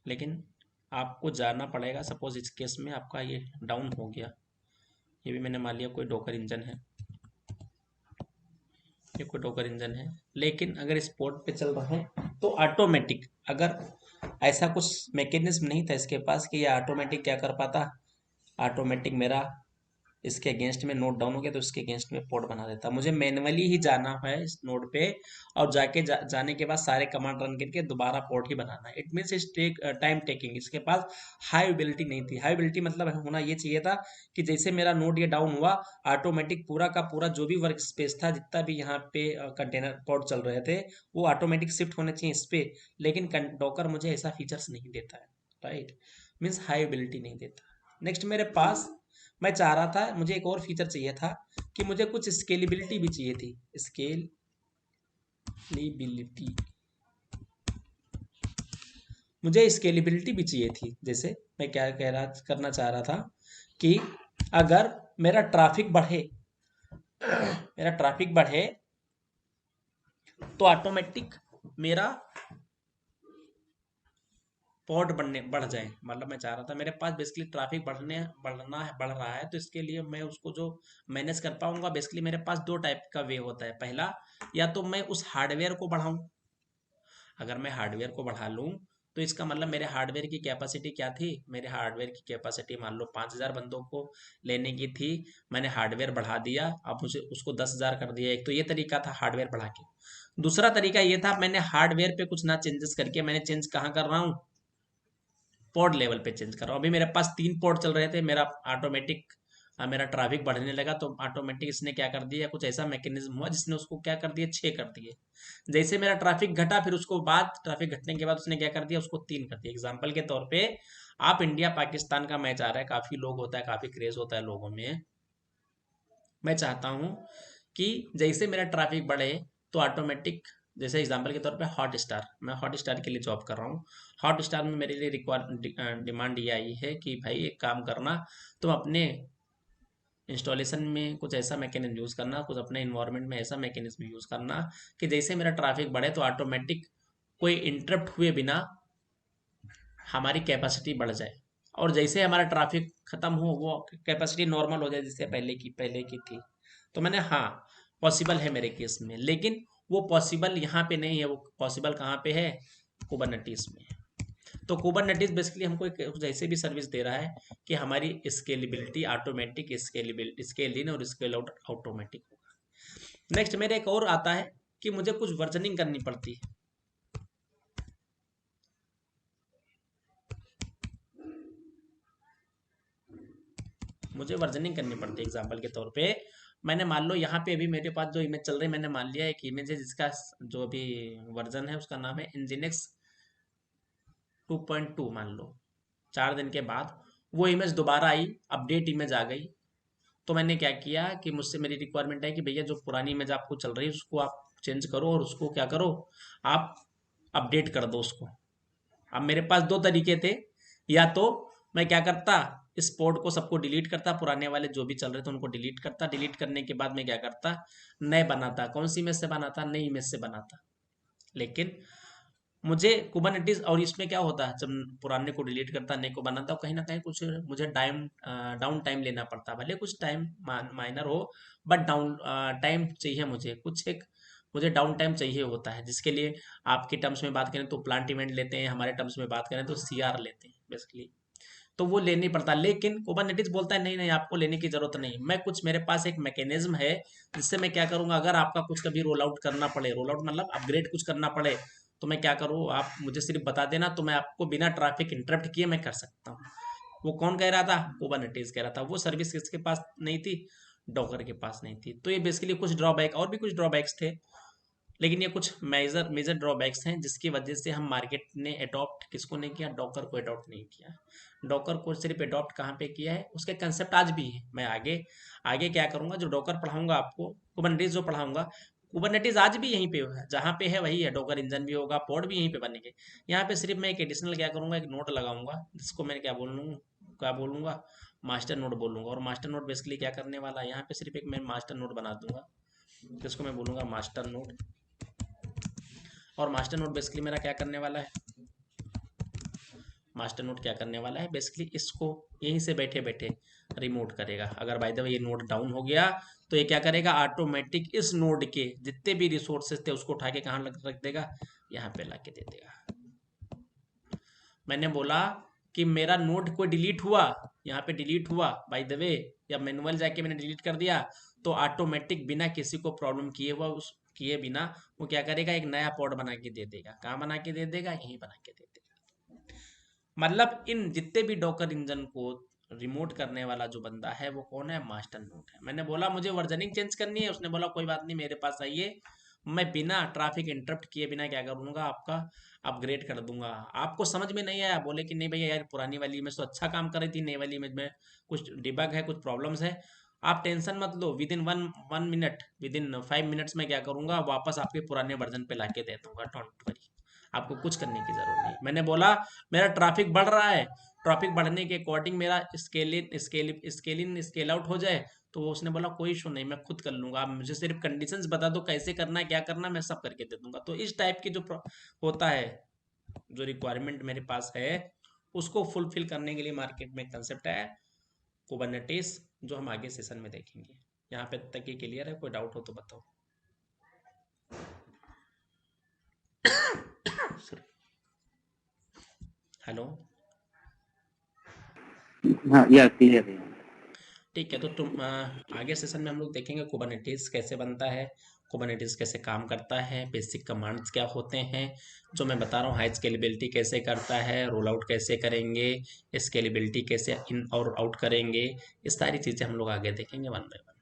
लेकिन आपको जाना पड़ेगा। सपोज इस केस में आपका ये डाउन हो गया, ये भी मैंने मान लिया कोई डॉकर इंजन है, ये कोई डॉकर इंजन है, लेकिन अगर इस पोर्ट पे चल रहा है तो ऑटोमेटिक, अगर ऐसा कुछ मैकेनिज्म नहीं था इसके पास कि ये ऑटोमेटिक क्या कर पाता, ऑटोमेटिक मेरा इसके अगेंस्ट में नोट डाउन हो गया तो इसके अगेंस्ट में पोर्ट बना देता। मुझे मैन्युअली ही जाना है इस नोड पे, और जाके जाने के बाद सारे कमांड रन करके दोबारा पोर्ट ही बनाना है। इट मीन्स इस टेक टाइम टेकिंग। इसके पास हाई एबिलिटी नहीं थी। हाई एबिलिटी मतलब होना ये चाहिए था कि जैसे मेरा नोड ये डाउन हुआ, ऑटोमेटिक पूरा का पूरा जो भी वर्क स्पेस था, जितना भी यहाँ पे कंटेनर पोर्ट चल रहे थे, वो ऑटोमेटिक शिफ्ट होने चाहिए इस पे। लेकिन डॉकर मुझे ऐसा फीचर्स नहीं देता है, राइट, मीन्स हाई एबिलिटी नहीं देता। नेक्स्ट मेरे पास, मैं चाह रहा था, मुझे एक और फीचर चाहिए था कि मुझे कुछ स्केलेबिलिटी भी चाहिए थी। स्केलेबिलिटी, मुझे स्केलेबिलिटी भी चाहिए थी। जैसे मैं क्या कह रहा करना चाह रहा था कि अगर मेरा ट्रैफिक बढ़े, मेरा ट्रैफिक बढ़े तो ऑटोमेटिक मेरा पॉड बढ़ जाए। मतलब मैं चाह रहा था, मेरे पास बेसिकली ट्रैफिक बढ़ रहा है, तो इसके लिए मैं उसको जो मैनेज कर पाऊंगा, बेसिकली मेरे पास दो टाइप का वे होता है। पहला, या तो मैं उस हार्डवेयर को बढ़ाऊं। अगर मैं हार्डवेयर को बढ़ा लूं तो इसका मतलब मेरे हार्डवेयर की कैपेसिटी क्या थी, मेरे हार्डवेयर की कैपेसिटी मान लो 5,000 बंदों को लेने की थी, मैंने हार्डवेयर बढ़ा दिया, अब मुझे उसको 10,000 कर दिया। एक तो ये तरीका था हार्डवेयर बढ़ा के। दूसरा तरीका ये था, मैंने हार्डवेयर पे कुछ ना चेंजेस करके, मैंने चेंज कहाँ कर रहा हूँ, पॉड लेवल पे चेंज कर रहा हूँ। अभी मेरे पास 3 पॉड चल रहे थे, मेरा ऑटोमेटिक मेरा ट्रैफिक बढ़ने लगा तो ऑटोमेटिक इसने क्या कर दिया, कुछ ऐसा मैकेनिज्म हुआ जिसने उसको क्या कर दिया, 6 कर दिए। जैसे मेरा ट्रैफिक घटा, फिर उसको बाद ट्रैफिक घटने के बाद उसने क्या कर दिया, उसको 3 कर दिया। एग्जाम्पल के तौर पे, आप इंडिया पाकिस्तान का मैच आ रहा है, काफी लोग होता है, काफी क्रेज होता है लोगों में, मैं चाहता हूँ कि जैसे मेरा ट्रैफिक बढ़े तो ऑटोमेटिक, जैसे एग्जांपल के तौर पे हॉट स्टार, मैं हॉट स्टार के लिए जॉब कर रहा हूँ। हॉट स्टार में मेरे लिए डिमांड ये आई है कि भाई एक काम करना, तुम अपने इंस्टॉलेशन में कुछ ऐसा मैकेनिज्म यूज़ करना, कुछ अपने इन्वायरमेंट में ऐसा मैकेनिज्म यूज़ करना कि जैसे मेरा ट्रैफिक बढ़े तो ऑटोमेटिक कोई इंटरप्ट हुए बिना हमारी कैपेसिटी बढ़ जाए, और जैसे हमारा ट्रैफिक खत्म हो वो कैपेसिटी नॉर्मल हो जाए जैसे पहले की थी। तो मैंने, हाँ, पॉसिबल है मेरे केस में, लेकिन वो पॉसिबल यहाँ पे नहीं है। वो पॉसिबल कहाँ पे है, कुबरनेटिस में। तो कुबरनेटिस बेसिकली हमको एक कुछ ऐसे भी सर्विस दे रहा है कि हमारी scalability automatic, scalability scale in और स्केल आउट ऑटोमेटिक होगा। नेक्स्ट मेरे एक और आता है कि मुझे कुछ वर्जनिंग करनी पड़ती है। मुझे वर्जनिंग करनी पड़ती है। एग्जाम्पल के तौर पे मैंने मान लो यहाँ पे अभी मेरे पास जो इमेज चल रही है, मैंने मान लिया एक इमेज है जिसका जो अभी वर्जन है उसका नाम है इंजीनिक्स 2.2 मान लो। 4 दिन के बाद वो इमेज दोबारा आई, अपडेट इमेज आ गई। तो मैंने क्या किया कि मुझसे मेरी रिक्वायरमेंट है कि भैया जो पुरानी इमेज आपको चल रही है उसको आप चेंज करो और उसको क्या करो, आप अपडेट कर दो उसको। अब मेरे पास दो तरीके थे, या तो मैं क्या करता, इस पोर्ट को सबको डिलीट करता, पुराने वाले जो भी चल रहे थे उनको डिलीट करता, डिलीट करने के बाद मैं क्या करता, नए बनाता। कौन सी इमेज से बनाता, नई इमेज से बनाता। लेकिन मुझे कुबरनेटिस और इसमें क्या होता है, जब पुराने को डिलीट करता नए को बनाता कहीं ना कहीं कुछ मुझे टाइम डाउन टाइम लेना पड़ता, भले कुछ टाइम माइनर हो, बट डाउन टाइम चाहिए मुझे, कुछ एक मुझे डाउन टाइम चाहिए होता है, जिसके लिए आपके टर्म्स में बात करें तो प्लांट इवेंट लेते हैं, हमारे टर्म्स में बात करें तो सीआर लेते हैं बेसिकली। तो वो लेनी पड़ता, लेकिन कुबरनेटिस बोलता है नहीं नहीं आपको लेने की जरूरत नहीं। मैं कुछ मेरे पास एक मैकेनिज्म है जिससे मैं क्या करूंगा, अगर आपका कुछ कभी रोल आउट करना पड़े, रोल आउट मतलब अपग्रेड कुछ करना पड़े, तो मैं क्या करूँ, आप मुझे सिर्फ बता देना, तो मैं आपको बिना ट्रैफिक इंटरप्ट किए मैं कर सकता हूँ। वो कौन कह रहा था, कुबरनेटिस कह रहा था। वो सर्विस किसके पास नहीं थी, डॉकर के पास नहीं थी। तो ये बेसिकली कुछ ड्रॉबैक, और भी कुछ ड्रॉबैक्स थे, लेकिन ये कुछ मेजर मेजर ड्रॉबैक्स हैं जिसकी वजह से हम मार्केट ने अडॉप्ट किसको नहीं किया, डॉकर को अडॉप्ट नहीं किया। डॉकर को सिर्फ अडॉप्ट कहाँ पे किया है, उसके कंसेप्ट आज भी है। मैं आगे आगे क्या करूंगा, जो डॉकर पढ़ाऊंगा आपको, कुबरनेटिस जो पढ़ाऊंगा, कुबरनेटिस आज भी यहीं पे है, जहाँ पे है वही है। डॉकर इंजन भी होगा, पॉड भी यहीं पे बनेंगे। यहाँ पे सिर्फ मैं एक एडिशनल क्या करूंगा, एक नोट लगाऊंगा जिसको मैं क्या बोलूंगा, मास्टर नोट बोलूंगा। और मास्टर नोट बेसिकली क्या करने वाला है, यहाँ पे सिर्फ एक मैं मास्टर नोट बना दूंगा जिसको मैं बोलूंगा मास्टर नोट। और मास्टर नोट बेसिकली मेरा क्या करने वाला है, मास्टर नोट क्या करने वाला है बेसिकली, इसको यहीं से बैठे बैठे रिमोट करेगा। अगर बाय द वे ये नोड डाउन हो गया तो ये क्या करेगा, ऑटोमेटिक इस नोड के जितने भी रिसोर्सेज थे उसको उठा के कहाँ रख देगा, यहाँ पे ला के दे देगा। मैंने बोला कि मेरा नोड कोई डिलीट हुआ, यहाँ पे डिलीट हुआ बाय द वे, या मैनुअल जाके मैंने डिलीट कर दिया, तो ऑटोमेटिक बिना किसी को प्रॉब्लम किए हुआ उस किए बिना वो क्या करेगा, एक नया पॉड बना के दे देगा। कहाँ बना के दे देगा, यहीं बना के दे देगा। मतलब इन जितने भी डॉकर इंजन को रिमोट करने वाला जो बंदा है वो कौन है, मास्टर नोड है। मैंने बोला मुझे वर्जनिंग चेंज करनी है, उसने बोला कोई बात नहीं मेरे पास आइए, मैं बिना ट्रैफिक इंटरप्ट किए बिना क्या करूंगा, आपका अपग्रेड कर दूंगा। आपको समझ में नहीं आया, बोले कि नहीं भैया यार पुरानी वाली इमेज तो अच्छा काम कर रही थी, नई वाली इमेज में कुछ डिबग है, कुछ प्रॉब्लम्स है। आप टेंशन मत लो, within one minute, within 5 minutes में क्या करूंगा, वापस आपके पुराने वर्जन पे लाके दे दूंगा, डोंट वरी, आपको कुछ करने की जरूरत नहीं। मैंने बोला मेरा ट्रैफिक बढ़ रहा है, ट्रैफिक बढ़ने के अकॉर्डिंग मेरा स्केल आउट हो जाए, तो उसने बोला कोई इशू नहीं, मैं खुद कर लूंगा, आप मुझे सिर्फ कंडीशंस बता दो कैसे करना है, क्या करना है, मैं सब करके दे दूंगा। तो इस टाइप की जो होता है, जो रिक्वायरमेंट मेरे पास है उसको फुलफिल करने के लिए मार्केट में कंसेप्ट है कुबरनेटिस, जो हम आगे सेशन में देखेंगे। यहाँ पे तक ये क्लियर है, कोई डाउट हो तो बताओ। हेलो। हाँ या क्लियर है। ठीक है, तो तुम आगे सेशन में हम लोग देखेंगे कुबरनेटिस कैसे बनता है, कुबरनेटिस कैसे काम करता है, बेसिक कमांड्स क्या होते हैं, जो मैं बता रहा हूँ, हाई स्केलेबिलिटी कैसे करता है, रोल आउट कैसे करेंगे, स्केलेबिलिटी कैसे इन और आउट करेंगे, इस सारी चीज़ें हम लोग आगे देखेंगे वन बाय वन।